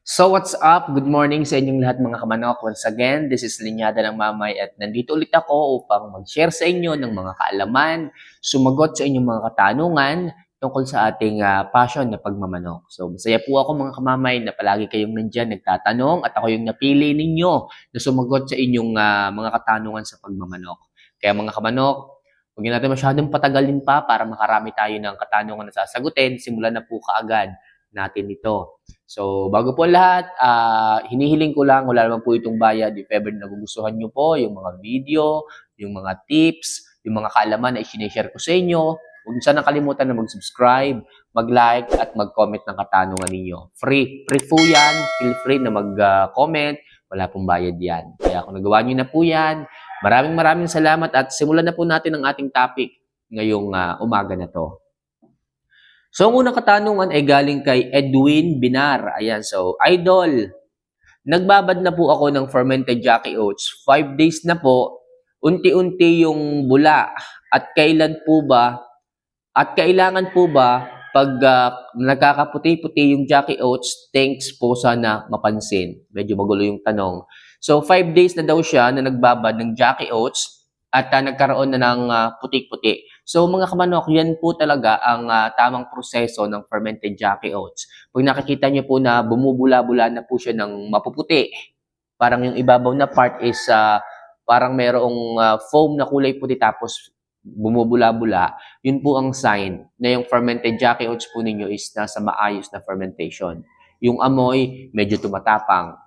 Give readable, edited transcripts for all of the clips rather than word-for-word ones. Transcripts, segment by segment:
So what's up? Good morning sa inyong lahat mga kamanok. Once again, this is Linyada ng Mamay at nandito ulit ako upang mag-share sa inyo ng mga kaalaman, sumagot sa inyong mga katanungan tungkol sa ating passion na pagmamanok. So masaya po ako mga kamamay na palagi kayong nandyan nagtatanong at ako yung napili ninyo na sumagot sa inyong mga katanungan sa pagmamanok. Kaya mga kamanok, huwag niyo natin masyadong patagalin pa para makarami tayo ng katanungan na sasagutin. Simulan na po kaagad natin ito. So, bago po lahat, hinihiling ko lang, wala naman po itong bayad. If ever nagugustuhan nyo po yung mga video, yung mga tips, yung mga kaalaman na i-share ko sa inyo, huwag sana nakalimutan na mag-subscribe, mag-like, at mag-comment ng katanungan ninyo. Free. Free po yan. Feel free na mag-comment. Wala pong bayad yan. Kaya kung nagawa nyo na po yan, maraming salamat at simulan na po natin ang ating topic ngayong umaga na to. So, ang unang katanungan ay galing kay Edwin Binar. Ayan, so, Idol, nagbabad na po ako ng fermented Jackie Oats. 5 days na po, unti-unti yung bula. At kailangan po ba, pag nagkakaputi-puti yung Jackie Oats, thanks po sana mapansin. Medyo magulo yung tanong. So, 5 days na daw siya na nagbabad ng Jackie Oats at nagkaroon na ng puti-puti. So mga kamanok, yan po talaga ang tamang proseso ng fermented Jackie Oats. Pag nakikita niyo po na bumubula-bula na po siya ng mapuputi, parang yung ibabaw na part is parang merong foam na kulay puti tapos bumubula-bula, yun po ang sign na yung fermented Jackie Oats po ninyo is nasa maayos na fermentation. Yung amoy, medyo tumatapang.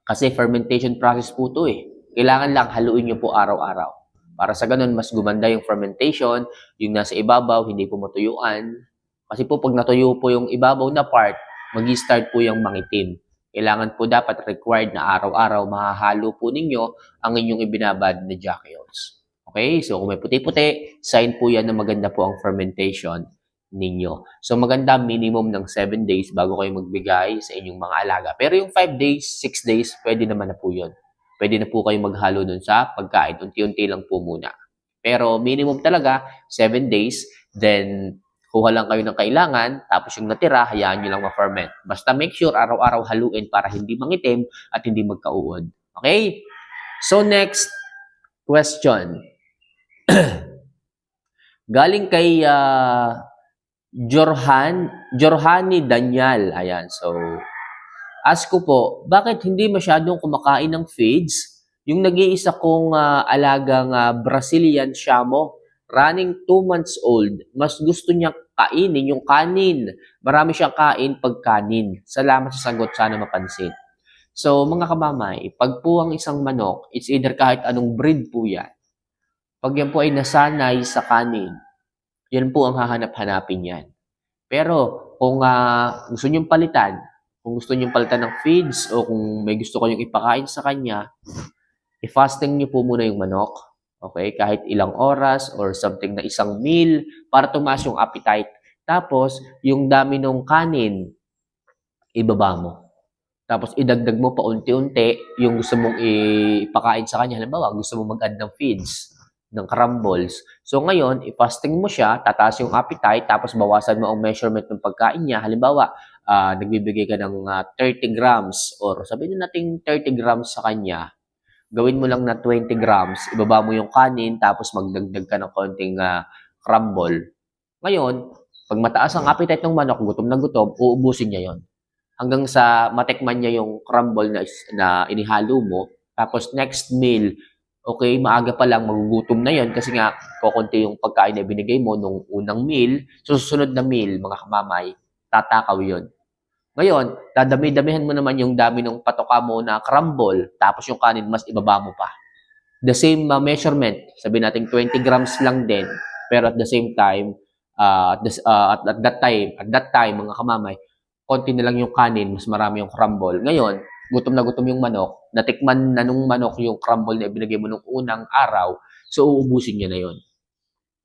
Kasi fermentation process po to eh. Kailangan lang haluin nyo po araw-araw. Para sa ganun, mas gumanda yung fermentation, yung nasa ibabaw, hindi po matuyuan. Kasi po, pag natuyo po yung ibabaw na part, mag-start po yung mangitim. Kailangan po dapat required na araw-araw mahahalo po ninyo ang inyong ibinabad na Jackie Oats. Okay? So, kung may puti-puti, sign po yan na maganda po ang fermentation ninyo. So, maganda minimum ng 7 days bago kayo magbigay sa inyong mga alaga. Pero yung 5 days, 6 days, pwede naman na po yun. Pwede na po kayo maghalo dun sa pagkain. Unti-unti lang po muna. Pero minimum talaga, 7 days. Then, kuha lang kayo ng kailangan. Tapos yung natira, hayaan nyo lang ma-ferment. Basta make sure araw-araw haluin para hindi mangitim at hindi magkauod. Okay? So, next question. Galing kay Jorhani Daniel. Ayan, so ask ko po, bakit hindi masyadong kumakain ng feeds? Yung nag-iisa kong alagang Brazilian Shamo, running 2 months old, mas gusto niya kainin yung kanin. Marami siyang kain pag kanin. Salamat sa sagot, sana mapansin. So, mga kamamay, pag po ang isang manok, it's either kahit anong breed po yan. Pag yan po ay nasanay sa kanin, yan po ang hahanap-hanapin yan. Pero, kung gusto niyong palitan, kung gusto niyong palitan ng feeds o kung may gusto kayong ipakain sa kanya, i-fasting niyo po muna yung manok. Okay? Kahit ilang oras or something na isang meal para tumaas yung appetite. Tapos, yung dami ng kanin, ibaba mo. Tapos, idagdag mo pa unti-unti yung gusto mong ipakain sa kanya. Halimbawa, gusto mong mag-add ng feeds, ng crumbles. So, ngayon, i-fasting mo siya, tataas yung appetite, tapos bawasan mo ang measurement ng pagkain niya. Halimbawa, nagbibigay ka ng 30 grams or sabihin natin 30 grams sa kanya. Gawin mo lang na 20 grams, ibaba mo yung kanin, tapos magdagdag ka ng konting crumble. Ngayon, pag mataas ang appetite ng manok, gutom na gutom, uubusin niya yon hanggang sa matikman niya yung crumble na inihalo mo. Tapos next meal, okay, maaga pa lang magugutom na yon kasi nga kukunti yung pagkain na binigay mo nung unang meal. So, susunod na meal, mga kamamay, tatakaw yon. Ngayon, dadami-damihan mo naman yung dami ng patoka mo na crumble, tapos yung kanin, mas ibaba mo pa. The same measurement, sabihin natin 20 grams lang din, pero at the same time, at that time, mga kamamay, konti na lang yung kanin, mas marami yung crumble. Ngayon, gutom na gutom yung manok, natikman na nung manok yung crumble na ibinigay mo nung unang araw, so uubusin niya na yon.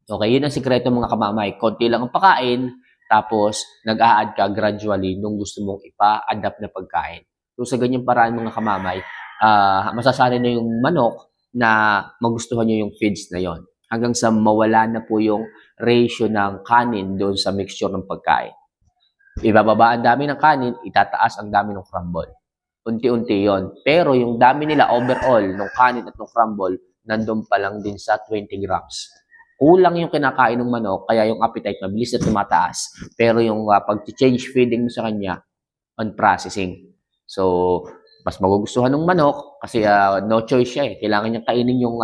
Okay, yun ang sikreto mga kamamay. Konti lang ang pakain, tapos nag-a-add ka gradually nung gusto mong ipa-adapt na pagkain. So sa ganyang paraan mga kamamay, masasanay na yung manok na magustuhan nyo yung feeds na yon hanggang sa mawala na po yung ratio ng kanin doon sa mixture ng pagkain. Ibababa ang dami ng kanin, itataas ang dami ng crumble. Unti-unti yon. Pero yung dami nila overall, ng kanin at ng crumble, nandun pa lang din sa 20 grams. Kulang yung kinakain ng manok, kaya yung appetite mabilis na tumataas. Pero yung pag-change feeding mo sa kanya, on processing. So, mas magugustuhan ng manok kasi no choice siya eh. Kailangan niya kainin yung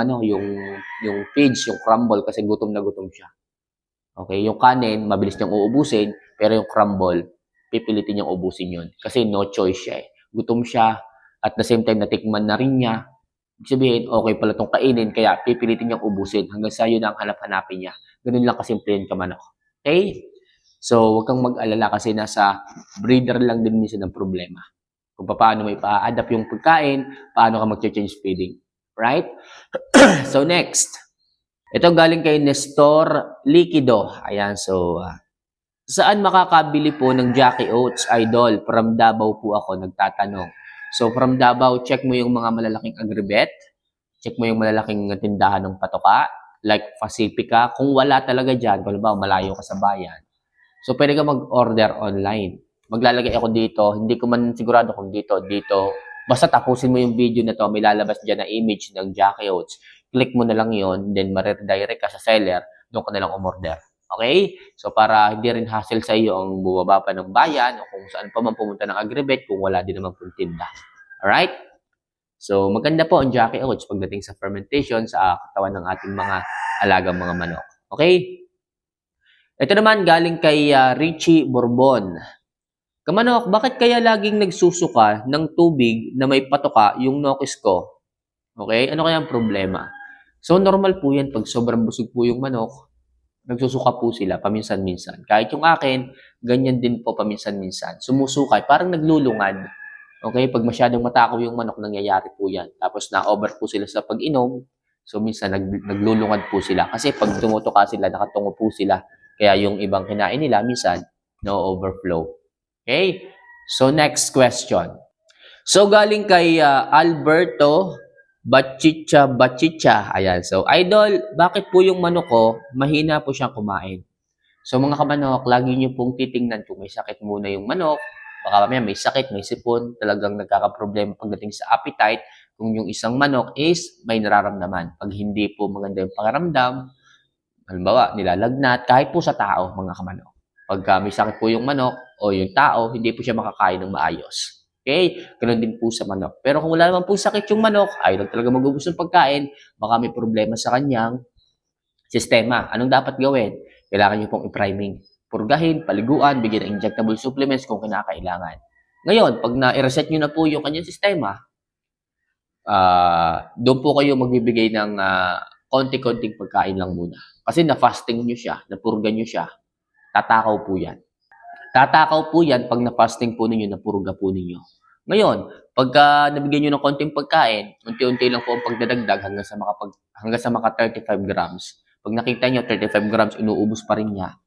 yung feeds, yung crumble kasi gutom na gutom siya. Okay, yung kanin mabilis niyang uubusin, pero yung crumble pipilitin niyang ubusin 'yon kasi no choice siya eh. Gutom siya at the same time natikman na rin niya. Ibig sabihin, okay pala 'tong kainin kaya pipilitin niyang ubusin hanggang sa yun ang hanap-hanapin niya. Gano'n lang kasimple yun kamanok. Okay? So, huwag kang mag-alala kasi nasa breeder lang din minsan ng problema. Kung paano mo ipa-adapt yung pagkain, paano ka mag-change feeding. Right? So, next. Ito galing kay Nestor Liquido. Ayan, so, saan makakabili po ng Jackie Oats, Idol? From Davao po ako nagtatanong. So, from Davao, check mo yung mga malalaking agribet. Check mo yung malalaking tindahan ng patoka, like Pacifica. Kung wala talaga dyan, kung ba malayo ka sa bayan, so pwede ka mag-order online. Maglalagay ako dito, hindi ko man sigurado kung dito. Basta tapusin mo yung video na to, may lalabas dyan na image ng Jackie Oats. Click mo na lang yon, then ma-redirect ka sa seller, doon ka na lang umorder. Okay? So para hindi rin hassle sa iyo ang bumaba pa ng bayan o kung saan pa man pumunta ng agribet kung wala din naman pong tinda. Alright? So maganda po ang Jackie Oats pagdating sa fermentation sa katawan ng ating mga alagang mga manok. Okay? Ito naman galing kay Richie Bourbon. Kamanok, bakit kaya laging nagsusuka ng tubig na may patoka yung nokis ko? Okay? Ano kaya ang problema? So, normal po yan pag sobrang busog po yung manok, nagsusuka po sila paminsan-minsan. Kahit yung akin, ganyan din po paminsan-minsan. Sumusukay, parang naglulungad. Okay? Pag masyadong matakaw yung manok, nangyayari po yan. Tapos na-over po sila sa pag-inom. So, minsan naglulungad po sila. Kasi pag tumutuka sila, nakatungo po sila. Kaya yung ibang kinain nila, minsan, no-overflow. Okay? So, next question. So, galing kay Alberto Bachicha. Ayan. So, Idol, bakit po yung manok ko, mahina po siyang kumain? So, mga kamanok, lagi niyo pong titingnan kung may sakit muna yung manok. Baka mamaya may sakit, may sipon, talagang nagkakaproblema pagdating sa appetite. Kung yung isang manok is may nararamdaman. Pag hindi po maganda yung pakiramdam, halimbawa, nilalagnat, kahit po sa tao, mga kamanok. Pagka may sakit po yung manok o yung tao, hindi po siya makakain ng maayos. Okay? Ganun din po sa manok. Pero kung wala naman po sakit yung manok, ay lang talaga mag-ubos ng pagkain, baka may problema sa kanyang sistema. Anong dapat gawin? Kailangan nyo pong i-priming. Purgahin, paliguan, bigyan ng injectable supplements kung kinakailangan. Ngayon, pag na-reset nyo na po yung kanyang sistema, doon po kayo magbibigay ng konti-konting pagkain lang muna. Kasi na-fasting nyo siya, napurga nyo siya, tatakaw po yan. Tatakaw po yan pag na-fasting po ninyo, napurga po ninyo. Ngayon, pagka nabigyan nyo ng konting pagkain, unti-unti lang po ang pagdadagdag hanggang sa maka 35 grams. Pag nakita nyo 35 grams, inuubos pa rin niya,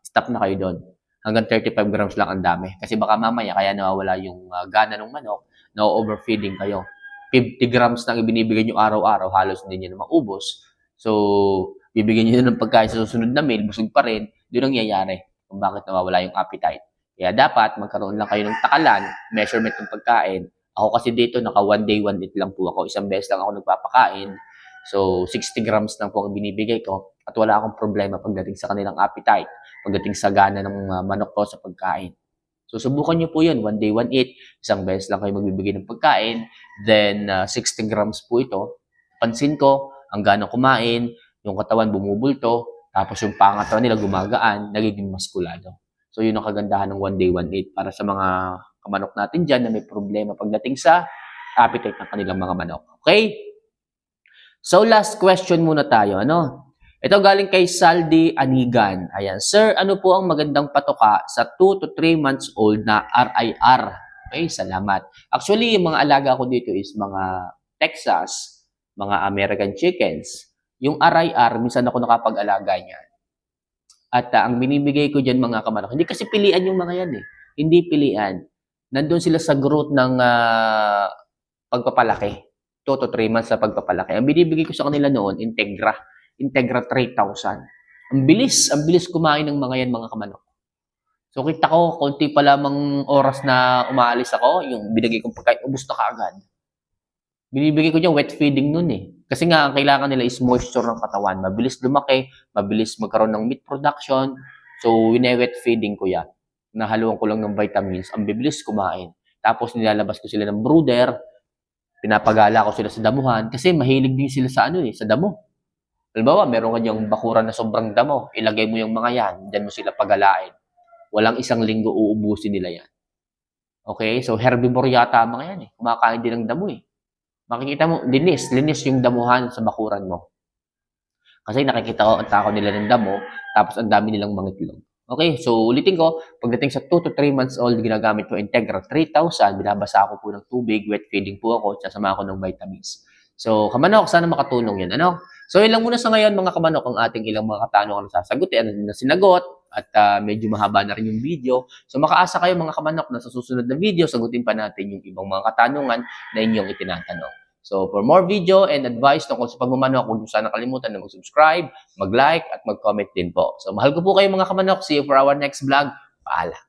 stop na kayo doon. Hanggang 35 grams lang ang dami. Kasi baka mamaya, kaya nawawala yung gana ng manok, na-overfeeding kayo. 50 grams nang ibinibigay nyo araw-araw, halos hindi nyo na maubos. So, bibigyan nyo na ng pagkain sa susunod na meal, busog pa rin, doon ang nangyayari kung bakit nawawala yung appetite. Kaya dapat magkaroon lang kayo ng takalan, measurement ng pagkain. Ako kasi dito, naka 1 day, 1 eat lang po ako. Isang beses lang ako nagpapakain. So, 60 grams lang po ang binibigay ko at wala akong problema pagdating sa kanilang appetite, pagdating sa gana ng manok ko sa pagkain. So, subukan nyo po yun. 1 day, 1 eat. Isang beses lang kayo magbibigay ng pagkain. Then, 60 grams po ito. Pansin ko, ang gana kumain, yung katawan bumubulto, tapos yung pangatawan nila gumagaan, nagiging maskulado. So, yun ang kagandahan ng 1 day, 1 eat para sa mga kamanok natin dyan na may problema pagdating sa appetite ng kanilang mga manok. Okay? So, last question muna tayo. Ano? Ito galing kay Saldi Anigan. Ayan. Sir, ano po ang magandang patoka sa 2 to 3 months old na RIR? Okay, salamat. Actually, yung mga alaga ko dito is mga Texas, mga American chickens. Yung RIR, minsan ako nakapag-alaga niyan. At ang binibigay ko dyan mga kamanok, hindi kasi pilian yung mga yan eh. Hindi pilian. Nandun sila sa growth ng pagpapalaki. 2 to 3 months sa pagpapalaki. Ang binibigay ko sa kanila noon, Integra 3,000. Ang bilis kumain ng mga yan mga kamanok. So kita ko, konti pa lamang oras na umaalis ako, yung binigay kong pagkain, ubos na kaagad. Binibigay ko yung wet feeding nun eh. Kasi nga, ang kailangan nila is moisture ng katawan. Mabilis lumaki, mabilis magkaroon ng meat production. So, wine-wet feeding ko yan. Nahaluan ko lang ng vitamins. Ang bibilis kumain. Tapos, nilalabas ko sila ng brooder. Pinapagala ko sila sa damuhan. Kasi mahilig din sila sa sa damo. Halimbawa, meron ka diyang bakuran na sobrang damo. Ilagay mo yung mga yan. Diyan mo sila pagalain. Walang isang linggo uubusin nila yan. Okay? So, herbivore yata mga yan eh. Kumakain din ng damo eh. Makikita mo, linis yung damuhan sa bakuran mo. Kasi nakikita ko ang tao nila ng damo, tapos ang dami nilang mga itlog. Okay, so ulitin ko, pagdating sa 2 to 3 months old, ginagamit ko Integra 3000, binabasa ko po ng tubig, wet feeding po ako, sasama ko ng vitamins. So, kamanok, sana makatulong yan. Ano? So, ilang muna sa ngayon, mga kamanok, ang ating ilang mga katanungan na sasagutin na sinagot at medyo mahaba na rin yung video. So, makaasa kayo mga kamanok na sa susunod na video, sagutin pa natin yung ibang mga katanungan na inyong itinatanong. So, for more video and advice tungkol sa pagmamanok, huwag niyo sana kalimutan na mag-subscribe, mag-like, at mag-comment din po. So, mahal ko po kayo mga kamanok. See you for our next vlog. Paalam.